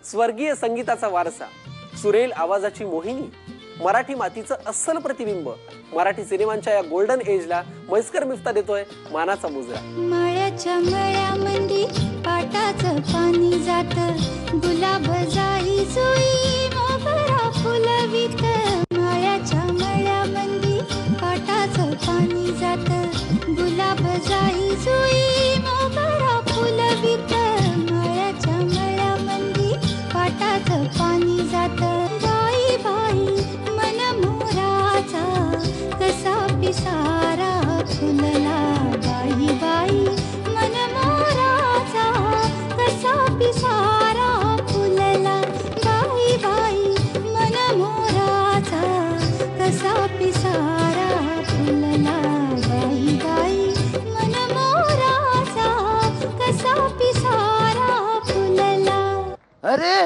स्वर्गीय संगीताचा वारसा, सुरेल आवाजाची मोहिनी, मराठी मातीचं अस्सल प्रतिबिंब, मराठी सिनेमांच्या या गोल्डन एजला म्हैसकर मिफ्ता देतोय मानाचा मुजरा. मळ्याच्या मळ्यामंदी पाटाचं पाणी जात, गुलाब जाई जुई मोगरा फुलवित. मळ्याच्या मळ्यामंदी पाटाचं पाणी जात, गुलाब जाई जुई मोगरा फुलवित. मळ्याच्या मळ्यामंदी पाटाचं पाणी जात. बाई बाई मन मोराचा कसा पिसारा फुलला. बाई बाई मन मोराचा कसा पिसारा फुलला. बाई बाई मन मोराचा कसा पिसारा फुलला. बाई बाई मन मोराचा कसा पिसारा फुलला. अरे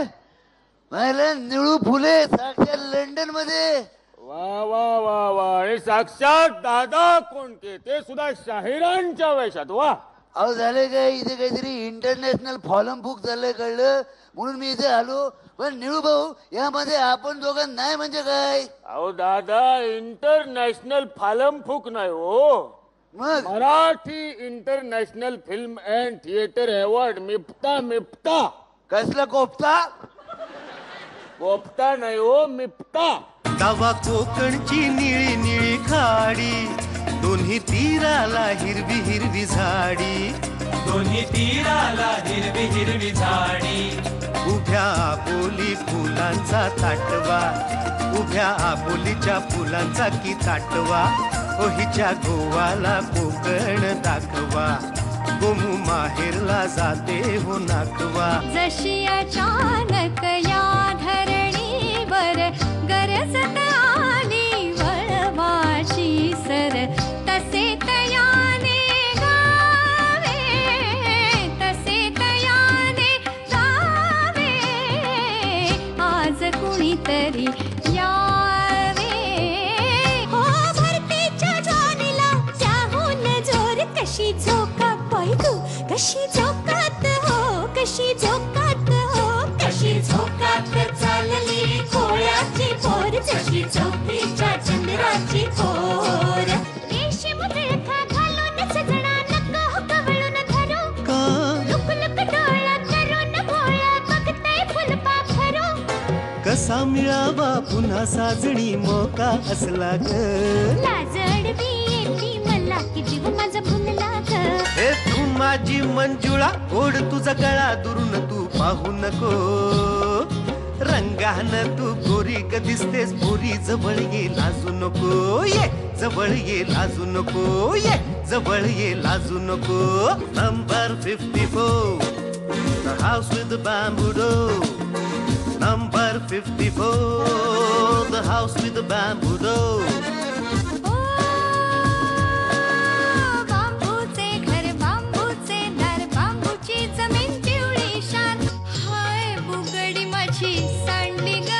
मला निळू फुले साक्षात लंडन मध्ये. वा वा वा वा. आणि साक्षात दादा कोणते, ते सुद्धा शाहिरांच्या वेशात. वा. अहो झाले काय इथे काहीतरी इंटरनॅशनल फॉलम बुक झालंय कळलं, म्हणून मी इथे आलो. पण निळू भाऊ यामध्ये आपण दोघं नाही म्हणजे काय? अहो दादा, इंटरनॅशनल फालम फूक नाही हो, मग Marathi international film and theatre award, Miftah. Miftah कसला कोफ्ता? कोफ्ता नाही हो, मिफ्ता. तवा कोकणची निळी निळी खाडी, दोन्ही तीराला हिरवी हिरवी झाडी. दोन्ही तीराला हिरवी हिरवी झाडी. उभ्या आबोली फुलांचा ताटवा, उभ्या आबोलीच्या फुलांचा की ताटवा. ओहीच्या गोवाला कोकण दाखवा, गोमू माहेरला जाते हो नाकवा. जशी अचानक या धरणीवर गरजत आली वळवाची सर, तसे तयाने गावे, तसे तयाने गावे. आज कुणीतरी यावे. हो भरतीच्या ज्वारीला त्याहून जोर कशी झोका पाहितू, कशी झोकात हो, कशी झोकात हो, कशी झोकात चालली कोळ्याची पोर. जशी चौकीच्या चंद्राची पोर. रेशीम रेखा घालून सजना नको हो कवळून धरू. लुक लुक डोळा करून भोळा बघताय फुलपाखरू. कसा मिळावा पुन्हा साजणी मोका असला ग. लाजड बी येती मला की जीव माझा फुलला ग. हे तू माझी मंजुळा, ओढ तुझा गळा दुरून तू पाहू नको. रंगान तू गोरी ग दिसतेस गोरी, जवळ ये लाजू नको. ये जवळ ये लाजू नको. ये जवळ ये लाजू नको. Number 54, the house with the bamboo door. Number 54, the house with the bamboo door. बांबूचे घर, बांबूचे दार, बांबूची जमीन पिवळी शान. हाय बुगडी माझी सांडली ग.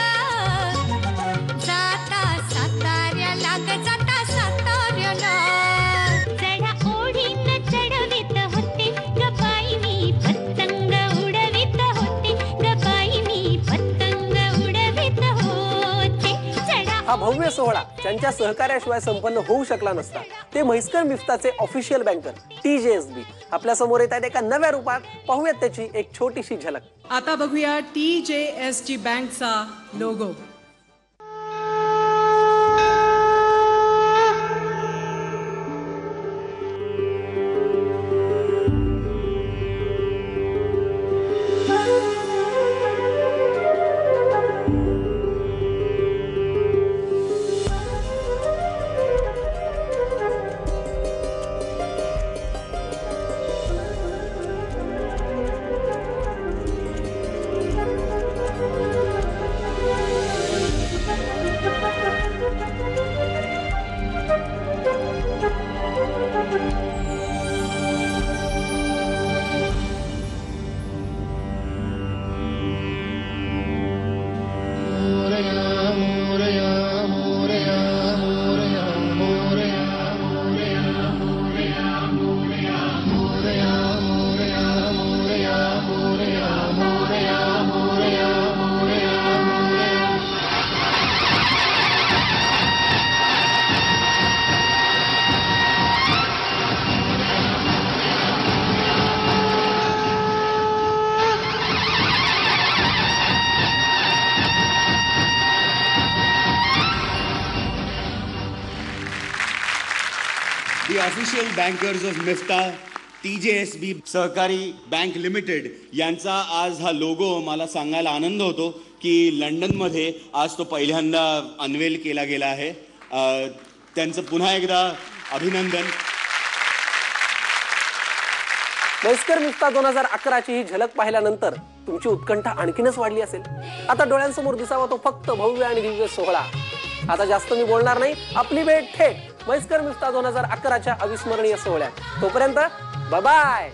जाता साताऱ्याला ग, जाता साताऱ्याला. चढा ओढीन चढवीत होते ग बाई मी पतंग उडवीत होते ग बाई मी पतंग उडवीत होते. चढा. हा भव्य सोहळा त्यांच्या सहकार्याशिवाय संपन्न होऊ शकला नसता. ते म्हैसकर मिफ्ताचे ऑफिशियल बँकर TJSB आपल्या समोर येत आहेत एका नव्या रूपात. पाहूयात त्याची एक छोटीशी झलक. आता बघूया TJSG बँकचा logo. The official bankers of MIFTA, TJSB सहकारी बँक लिमिटेड यांचा आज हा लोगो मला सांगायला आनंद होतो की लंडनमध्ये आज तो पहिल्यांदा अनवेल केला गेला आहे. त्यांचं पुन्हा एकदा अभिनंदन. म्हैसकर मिफ्ता 2011ची ही झलक पाहिल्यानंतर तुमची उत्कंठा आणखीनच वाढली असेल. आता डोळ्यांसमोर दिसावा तो फक्त भव्य आणि दिव्य सोहळा. आता जास्त मी बोलणार नाही. आपली भेट थेट म्हैसकर मिफ्ता 2011च्या अविस्मरणीय सोहळ्यात. तोपर्यंत बाय बाय.